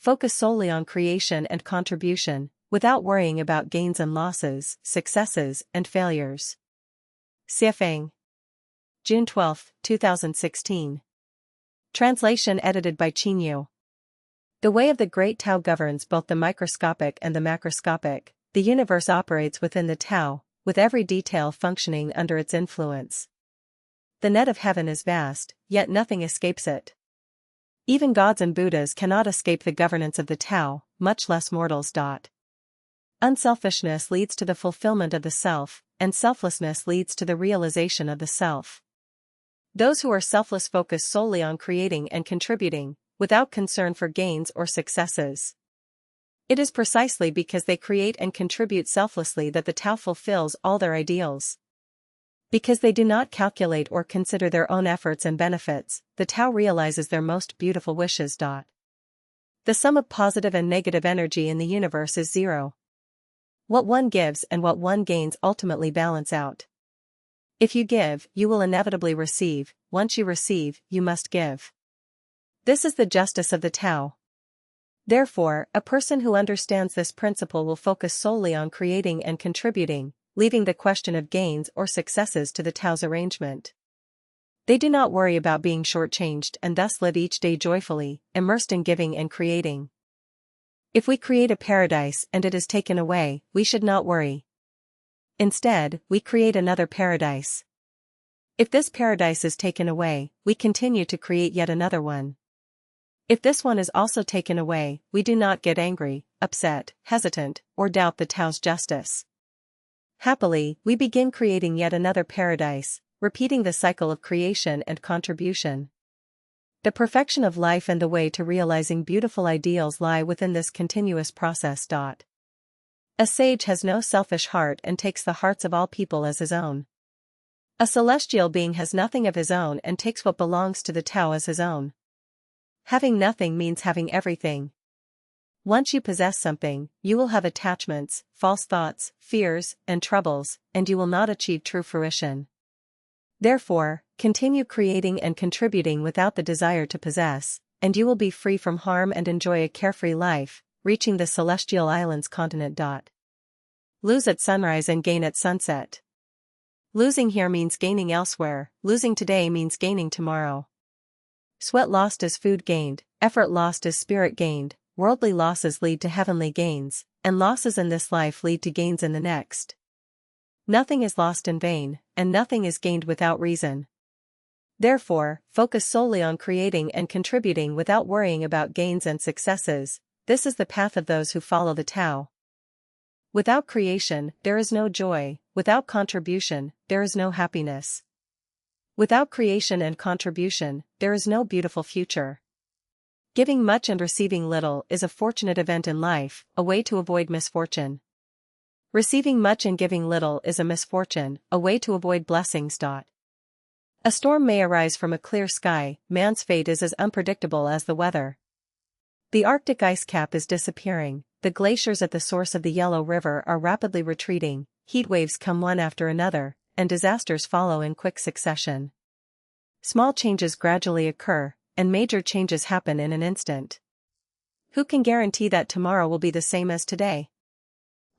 focus solely on creation and contribution, without worrying about gains and losses, successes and failures. Lifechanyuan. June 12, 2016. Translation edited by Chinyu. The way of the Great Tao governs both the microscopic and the macroscopic. The universe operates within the Tao, with every detail functioning under its influence. The net of heaven is vast, yet nothing escapes it. Even gods and Buddhas cannot escape the governance of the Tao, much less mortals. Unselfishness leads to the fulfillment of the self, and selflessness leads to the realization of the self. Those who are selfless focus solely on creating and contributing, without concern for gains or successes. It is precisely because they create and contribute selflessly that the Tao fulfills all their ideals. Because they do not calculate or consider their own efforts and benefits, the Tao realizes their most beautiful wishes. The sum of positive and negative energy in the universe is zero. What one gives and what one gains ultimately balance out. If you give, you will inevitably receive. Once you receive, you must give. This is the justice of the Tao. Therefore, a person who understands this principle will focus solely on creating and contributing, leaving the question of gains or successes to the Tao's arrangement. They do not worry about being shortchanged and thus live each day joyfully, immersed in giving and creating. If we create a paradise and it is taken away, we should not worry. Instead, we create another paradise. If this paradise is taken away, we continue to create yet another one. If this one is also taken away, we do not get angry, upset, hesitant, or doubt the Tao's justice. Happily, we begin creating yet another paradise, repeating the cycle of creation and contribution. The perfection of life and the way to realizing beautiful ideals lie within this continuous process. A sage has no selfish heart and takes the hearts of all people as his own. A celestial being has nothing of his own and takes what belongs to the Tao as his own. Having nothing means having everything. Once you possess something, you will have attachments, false thoughts, fears, and troubles, and you will not achieve true fruition. Therefore, continue creating and contributing without the desire to possess, and you will be free from harm and enjoy a carefree life, reaching the celestial island's continent. Lose at sunrise and gain at sunset. Losing here means gaining elsewhere, losing today means gaining tomorrow. Sweat lost is food gained, effort lost is spirit gained, worldly losses lead to heavenly gains, and losses in this life lead to gains in the next. Nothing is lost in vain, and nothing is gained without reason. Therefore, focus solely on creating and contributing without worrying about gains and successes. This is the path of those who follow the Tao. Without creation, there is no joy, without contribution, there is no happiness. Without creation and contribution, there is no beautiful future. Giving much and receiving little is a fortunate event in life, a way to avoid misfortune. Receiving much and giving little is a misfortune, a way to avoid blessings. A storm may arise from a clear sky, man's fate is as unpredictable as the weather. The Arctic ice cap is disappearing, the glaciers at the source of the Yellow River are rapidly retreating, heat waves come one after another, and disasters follow in quick succession. Small changes gradually occur, and major changes happen in an instant. Who can guarantee that tomorrow will be the same as today?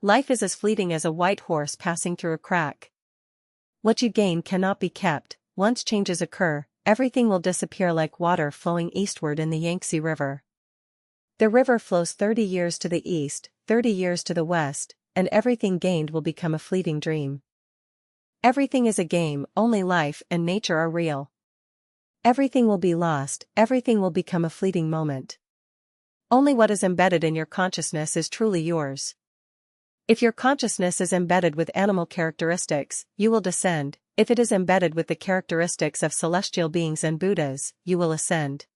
Life is as fleeting as a white horse passing through a crack. What you gain cannot be kept. Once changes occur, everything will disappear like water flowing eastward in the Yangtze River. The river flows 30 years to the east, 30 years to the west, and everything gained will become a fleeting dream. Everything is a game, only life and nature are real. Everything will be lost, everything will become a fleeting moment. Only what is embedded in your consciousness is truly yours. If your consciousness is embedded with animal characteristics, you will descend. If it is embedded with the characteristics of celestial beings and Buddhas, you will ascend.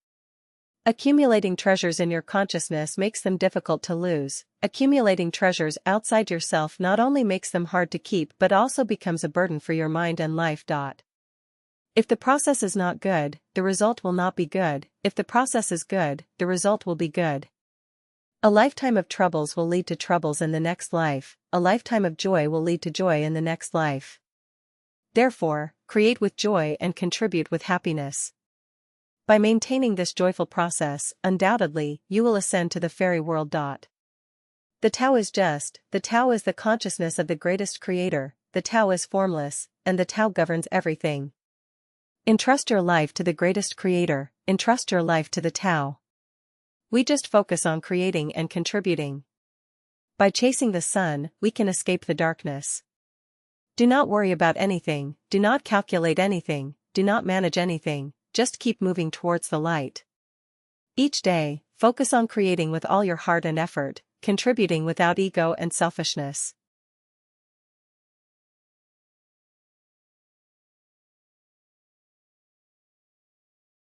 Accumulating treasures in your consciousness makes them difficult to lose. Accumulating treasures outside yourself not only makes them hard to keep but also becomes a burden for your mind and life. If the process is not good, the result will not be good. If the process is good, the result will be good. A lifetime of troubles will lead to troubles in the next life. A lifetime of joy will lead to joy in the next life. Therefore, create with joy and contribute with happiness. By maintaining this joyful process, undoubtedly, you will ascend to the fairy world. The Tao is just, the Tao is the consciousness of the greatest creator, the Tao is formless, and the Tao governs everything. Entrust your life to the greatest creator, entrust your life to the Tao. We just focus on creating and contributing. By chasing the sun, we can escape the darkness. Do not worry about anything, do not calculate anything, do not manage anything, just keep moving towards the light. Each day, focus on creating with all your heart and effort, contributing without ego and selfishness.